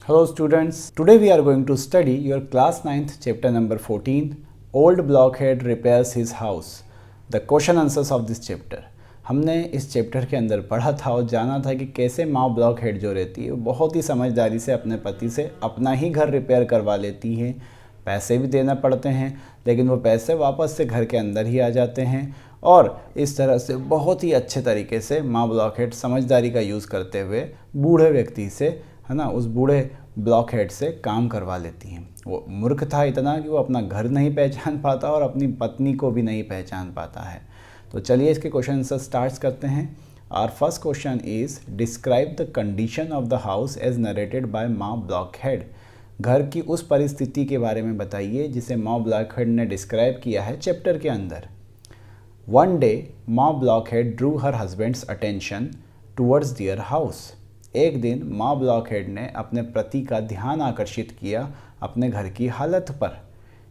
Hello students, today we are going to study your class 9th chapter number 14, Old Blockhead Repairs His House. The question answers of this chapter. हमने इस chapter के अंदर पढ़ा था और जाना था कि कैसे माँ ब्लॉकहेड जो रहती है वो बहुत ही समझदारी से अपने पति से अपना ही घर रिपेयर करवा लेती हैं। पैसे भी देना पड़ते हैं लेकिन वो पैसे वापस से घर के अंदर ही आ जाते हैं और इस तरह से बहुत ही अच्छे तरीके से माँ ब्लॉकहेड समझदारी का यूज़ करते हुए बूढ़े व्यक्ति से, है ना, उस बूढ़े ब्लॉकहेड से काम करवा लेती हैं। वो मूर्ख था इतना कि वो अपना घर नहीं पहचान पाता और अपनी पत्नी को भी नहीं पहचान पाता है। तो चलिए इसके क्वेश्चन से स्टार्ट करते हैं। Our first question is describe the condition of the house as narrated by Ma Blockhead. घर की उस परिस्थिति के बारे में बताइए जिसे माँ ब्लॉकहेड ने डिस्क्राइब किया है चैप्टर के अंदर। One day Ma Blockhead drew her husband's attention towards their house. एक दिन माँ ब्लॉकहेड ने अपने पति का ध्यान आकर्षित किया अपने घर की हालत पर।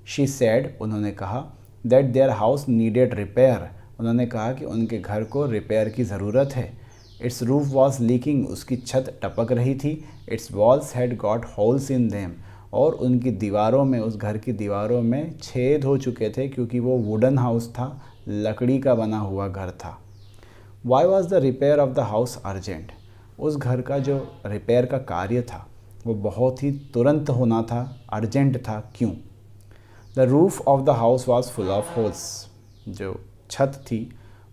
शी सेड, उन्होंने कहा, that their house needed repair. उन्होंने कहा कि उनके घर को रिपेयर की ज़रूरत है। इट्स रूफ वॉज लीकिंग, उसकी छत टपक रही थी। It's walls had got holes in them, और उनकी दीवारों में, उस घर की दीवारों में छेद हो चुके थे क्योंकि वो वुडन हाउस था, लकड़ी का बना हुआ घर था। Why was the repair of the house urgent. उस घर का जो रिपेयर का कार्य था वो बहुत ही तुरंत होना था, अर्जेंट था। क्यों? The roof of the house was full of holes. जो छत थी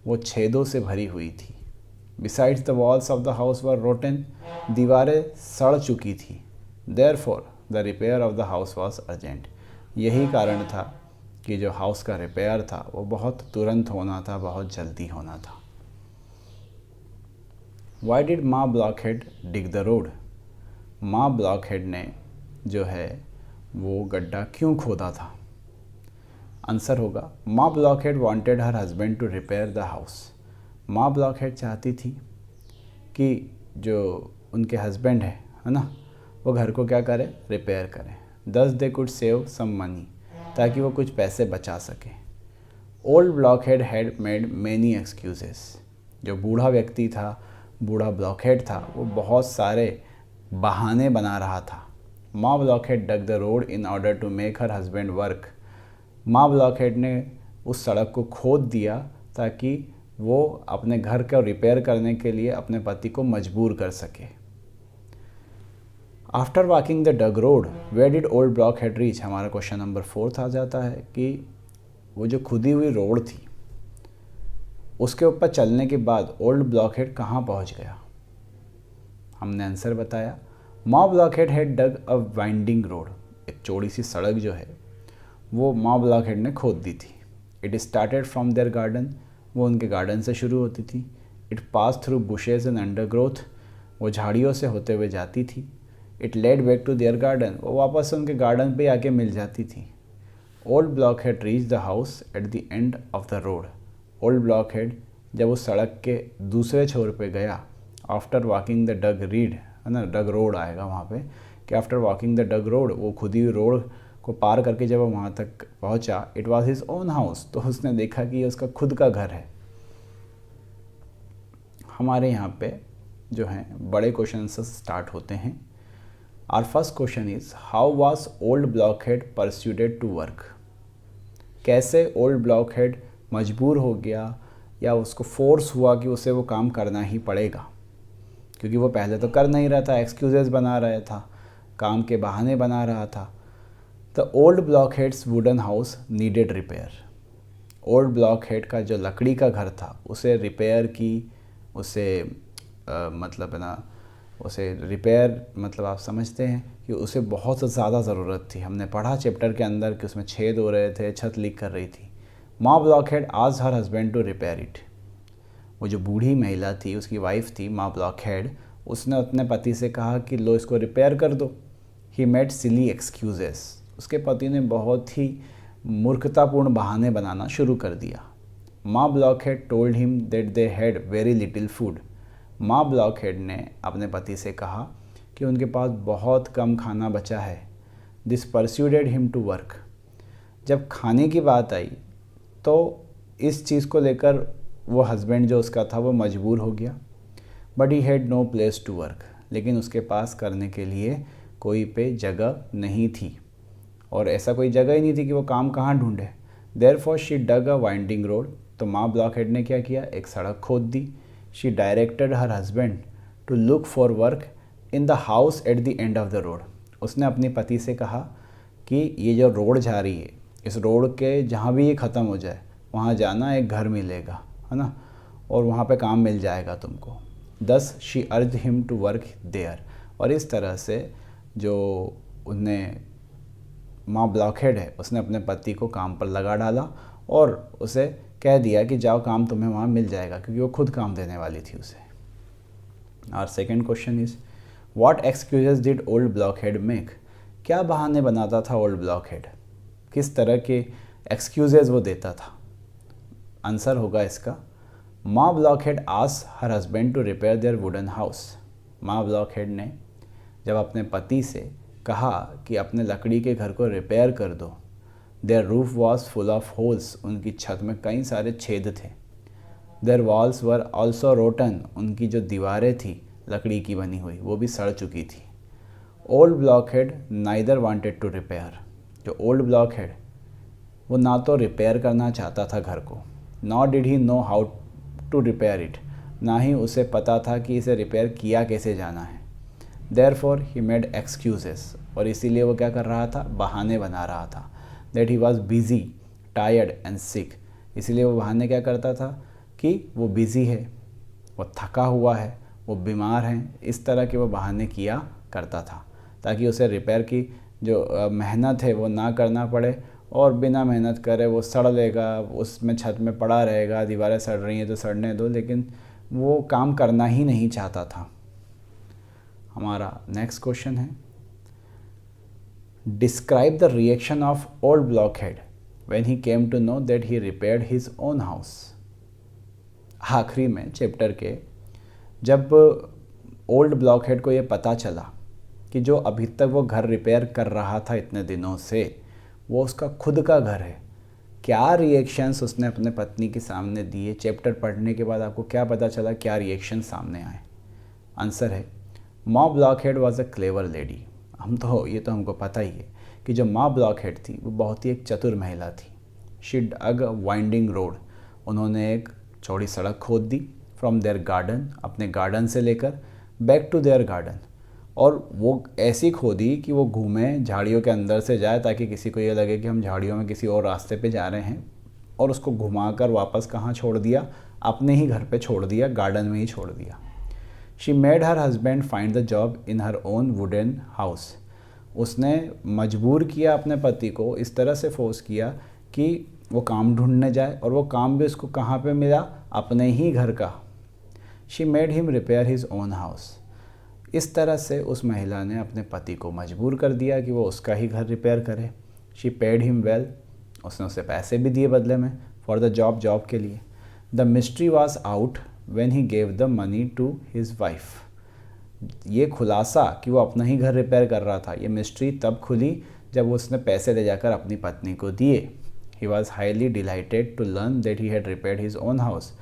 वो छेदों से भरी हुई थी। Besides the walls of the house were rotten, दीवारें सड़ चुकी थी। Therefore the repair of the house was urgent. यही कारण था कि जो हाउस का रिपेयर था वो बहुत तुरंत होना था, बहुत जल्दी होना था। वाई डिड माँ ब्लॉकहेड डिग द रोड। माँ ब्लॉकहेड ने जो है वो गड्ढा क्यों खोदा था? आंसर होगा, Ma Blockhead wanted her husband to repair the house. Ma Blockhead चाहती थी कि जो उनके हस्बैंड है ना, वो घर को क्या करें, रिपेयर करें। Thus they could save some money, ताकि वो कुछ पैसे बचा सके। Old Blockhead had made many excuses. जो बूढ़ा व्यक्ति था, बूढ़ा ब्लॉकहेड था, वो बहुत सारे बहाने बना रहा था। Ma Blockhead dug the road in order to make her husband work. Ma Blockhead ने उस सड़क को खोद दिया ताकि वो अपने घर को रिपेयर करने के लिए अपने पति को मजबूर कर सके। After walking the dug road where did old Blockhead reach. हमारा क्वेश्चन नंबर 4 आ जाता है कि वो जो खुदी हुई रोड थी उसके ऊपर चलने के बाद ओल्ड ब्लॉकहेड कहाँ पहुँच गया? हमने आंसर बताया, Ma Blockhead had dug a winding road. एक चौड़ी सी सड़क जो है वो माँ ब्लॉकहेड ने खोद दी थी। It started from their garden, वो उनके गार्डन से शुरू होती थी। It pass through bushes and undergrowth, वो झाड़ियों से होते हुए जाती थी। It led back to their garden, वो वापस उनके गार्डन पे आके मिल जाती थी। Old Blockhead reach the house at the end of the road. Old Blockhead जब उस सड़क के दूसरे छोर पे गया, after walking the dug read, है ना, डग रोड आएगा वहाँ पे, कि after walking the dug road, वो खुदी हुई रोड को पार करके जब वो वहाँ तक पहुँचा, it was his own house, तो उसने देखा कि ये उसका खुद का घर है। हमारे यहाँ पे जो है बड़े क्वेश्चन से स्टार्ट होते हैं। Our first question is, how was old Blockhead persuaded to work. कैसे ओल्ड ब्लॉकहेड मजबूर हो गया या उसको फोर्स हुआ कि उसे वो काम करना ही पड़ेगा, क्योंकि वो पहले तो कर नहीं रहा था, एक्सक्यूजेस बना रहा था, काम के बहाने बना रहा था। The old Blockhead's wooden house needed repair. Old Blockhead का जो लकड़ी का घर था उसे रिपेयर की, उसे मतलब है ना, उसे रिपेयर मतलब आप समझते हैं कि उसे बहुत ज़्यादा ज़रूरत थी। हमने पढ़ा चैप्टर के अंदर कि उसमें छेद हो रहे थे, छत लीक कर रही थी। Ma Blockhead asked her husband to repair it. वो जो बूढ़ी महिला थी, उसकी वाइफ थी माँ ब्लॉकहेड, उसने अपने पति से कहा कि लो इसको रिपेयर कर दो। He made silly excuses. उसके पति ने बहुत ही मूर्खतापूर्ण बहाने बनाना शुरू कर दिया। Ma Blockhead told him that they had very little food. Ma Blockhead ने अपने पति से कहा कि उनके पास बहुत कम खाना बचा है। This persuaded him to work. जब खाने की बात आई तो इस चीज़ को लेकर वो हस्बैंड जो उसका था वो मजबूर हो गया। But he had no place to work. लेकिन उसके पास करने के लिए कोई पे जगह नहीं थी, और ऐसा कोई जगह ही नहीं थी कि वो काम कहाँ ढूंढे। Therefore she dug a winding road, तो माँ ब्लॉकहेड ने क्या किया, एक सड़क खोद दी। She directed her husband to look for work in the house at the end of the road, उसने अपने पति से कहा कि ये जो रोड जा रही है, इस रोड के जहाँ भी ये ख़त्म हो जाए वहाँ जाना, एक घर मिलेगा, है ना, और वहाँ पे काम मिल जाएगा तुमको। दस शी अर्ज हिम टू वर्क देयर, और इस तरह से जो उनने माँ ब्लॉकहेड है उसने अपने पति को काम पर लगा डाला और उसे कह दिया कि जाओ, काम तुम्हें वहाँ मिल जाएगा, क्योंकि वो खुद काम देने वाली थी उसे। Our second question is what excuses did old Blockhead make, क्या बहाने बनाता था ओल्ड ब्लॉकहेड, किस तरह के एक्सक्यूजेस वो देता था। आंसर होगा इसका, Ma Blockhead asked her husband to repair their wooden house, Ma Blockhead ने जब अपने पति से कहा कि अपने लकड़ी के घर को रिपेयर कर दो। Their roof was full of holes, उनकी छत में कई सारे छेद थे। Their walls were also rotten, उनकी जो दीवारें थी लकड़ी की बनी हुई वो भी सड़ चुकी थी। Old Blockhead neither wanted to repair, जो ओल्ड ब्लॉकहेड वो ना तो रिपेयर करना चाहता था घर को, not did he know how to repair it, ना ही उसे पता था कि इसे रिपेयर किया कैसे जाना है। देयरफॉर ही मेड एक्सक्यूजेस, और इसीलिए वो क्या कर रहा था, बहाने बना रहा था। That he was busy, tired and sick, इसीलिए वो बहाने क्या करता था कि वो बिज़ी है, वो थका हुआ है, वो बीमार हैं, इस तरह के वो बहाने किया करता था ताकि उसे रिपेयर की जो मेहनत है वो ना करना पड़े, और बिना मेहनत करे वो सड़ लेगा, उसमें छत में पड़ा रहेगा, दीवारें सड़ रही हैं तो सड़ने दो, लेकिन वो काम करना ही नहीं चाहता था। हमारा नेक्स्ट क्वेश्चन है, describe the reaction of old Blockhead when he came to know that he repaired his own house. आखिरी में चैप्टर के जब ओल्ड ब्लॉकहेड को ये पता चला कि जो अभी तक वो घर रिपेयर कर रहा था इतने दिनों से वो उसका खुद का घर है, क्या रिएक्शंस उसने अपने पत्नी के सामने दिए। चैप्टर पढ़ने के बाद आपको क्या पता चला, क्या रिएक्शन सामने आए। आंसर है, माँ ब्लॉकहेड वॉज अ क्लेवर लेडी। ये तो हमको पता ही है कि जो माँ ब्लॉकहेड थी वो बहुत ही एक चतुर महिला थी। She dug a winding road, उन्होंने एक चौड़ी सड़क खोद दी। फ्रॉम देयर गार्डन, अपने गार्डन से लेकर बैक टू देयर गार्डन, और वो ऐसी खोदी कि वो घूमे झाड़ियों के अंदर से जाए ताकि किसी को ये लगे कि हम झाड़ियों में किसी और रास्ते पे जा रहे हैं, और उसको घुमाकर वापस कहाँ छोड़ दिया, अपने ही घर पे छोड़ दिया, गार्डन में ही छोड़ दिया। She made her husband find the job in her own wooden house, उसने मजबूर किया अपने पति को, इस तरह से फोर्स किया कि वो काम ढूंढने जाए, और वो काम भी उसको कहाँ पे मिला, अपने ही घर का। She made him repair his own house, इस तरह से उस महिला ने अपने पति को मजबूर कर दिया कि वो उसका ही घर रिपेयर करे। शी पेड हिम वेल, उसने उसे पैसे भी दिए बदले में फॉर द जॉब के लिए। The mystery was out when he gave the money to his wife, ये खुलासा कि वो अपना ही घर रिपेयर कर रहा था, ये मिस्ट्री तब खुली जब उसने पैसे ले जाकर अपनी पत्नी को दिए। He was highly delighted to learn that he had repaired his own house,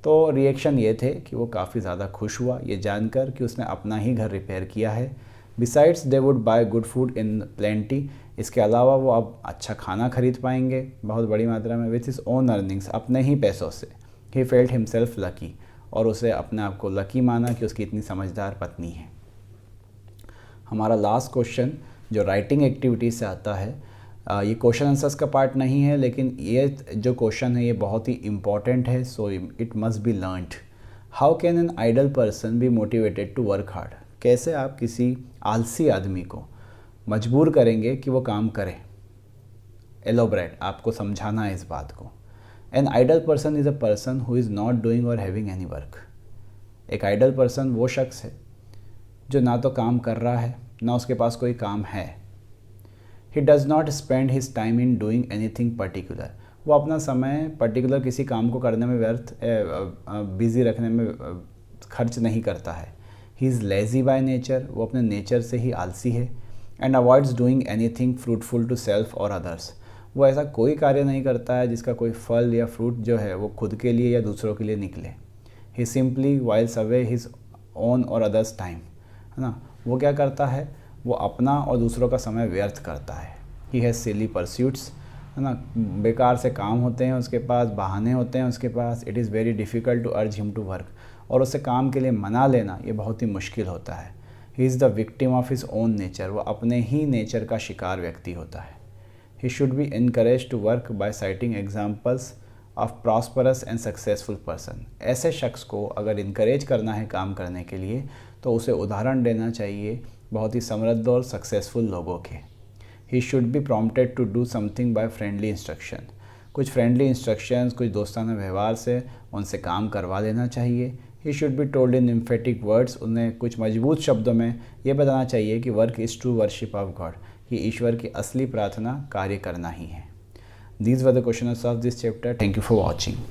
तो रिएक्शन ये थे कि वो काफ़ी ज़्यादा खुश हुआ ये जानकर कि उसने अपना ही घर रिपेयर किया है। Besides they would buy good food in plenty, इसके अलावा वो अब अच्छा खाना खरीद पाएंगे बहुत बड़ी मात्रा में, विथ हिज ओन अर्निंग्स, अपने ही पैसों से। ही फेल्ट हिमसेल्फ लकी, और उसे अपने आप को लकी माना कि उसकी इतनी समझदार पत्नी है। हमारा लास्ट क्वेश्चन जो राइटिंग एक्टिविटी से आता है, ये क्वेश्चन आंसर्स का पार्ट नहीं है, लेकिन ये जो क्वेश्चन है ये बहुत ही इम्पॉर्टेंट है, so it must be learned. How can an idle person be motivated to work hard, कैसे आप किसी आलसी आदमी को मजबूर करेंगे कि वो काम करे। एलोबरेट, आपको समझाना है इस बात को। An idle person is a person who is not doing और हैविंग एनी वर्क, एक आइडल पर्सन वो शख्स है जो ना तो काम कर रहा है ना उसके पास कोई काम है। He does not spend his time in doing anything particular, वो अपना समय पर्टिकुलर किसी काम को करने में व्यर्थ बिज़ी रखने में खर्च नहीं करता है। He is lazy by nature, वो अपने नेचर से ही आलसी है। And avoids doing anything fruitful to self और अदर्स, वो ऐसा कोई कार्य नहीं करता है जिसका कोई फल या फ्रूट जो है वो खुद के लिए या दूसरों के लिए निकले। ही सिंपली वाइल्स अवे हिज ओन और अदर्स टाइम, है ना, वो क्या करता है, वो अपना और दूसरों का समय व्यर्थ करता है। ही हैज़ सिली परस्यूट्स, है ना, बेकार से काम होते हैं उसके पास, बहाने होते हैं उसके पास। It is very difficult to urge him to work, और उसे काम के लिए मना लेना ये बहुत ही मुश्किल होता है। He is the victim of his own nature, वो अपने ही नेचर का शिकार व्यक्ति होता है। He should be encourage to work by citing examples of prosperous and successful person. ऐसे शख्स को अगर इनकरेज करना है काम करने के लिए तो उसे उदाहरण देना चाहिए बहुत ही समृद्ध और सक्सेसफुल लोगों के। He should be prompted to do something by friendly instruction, कुछ फ्रेंडली इंस्ट्रक्शंस, कुछ दोस्ताना व्यवहार से उनसे काम करवा लेना चाहिए। He should be told in emphatic words, उन्हें कुछ मजबूत शब्दों में ये बताना चाहिए कि work is true worship of God, कि ईश्वर की असली प्रार्थना कार्य करना ही है। These were the questions of this chapter. Thank you for watching.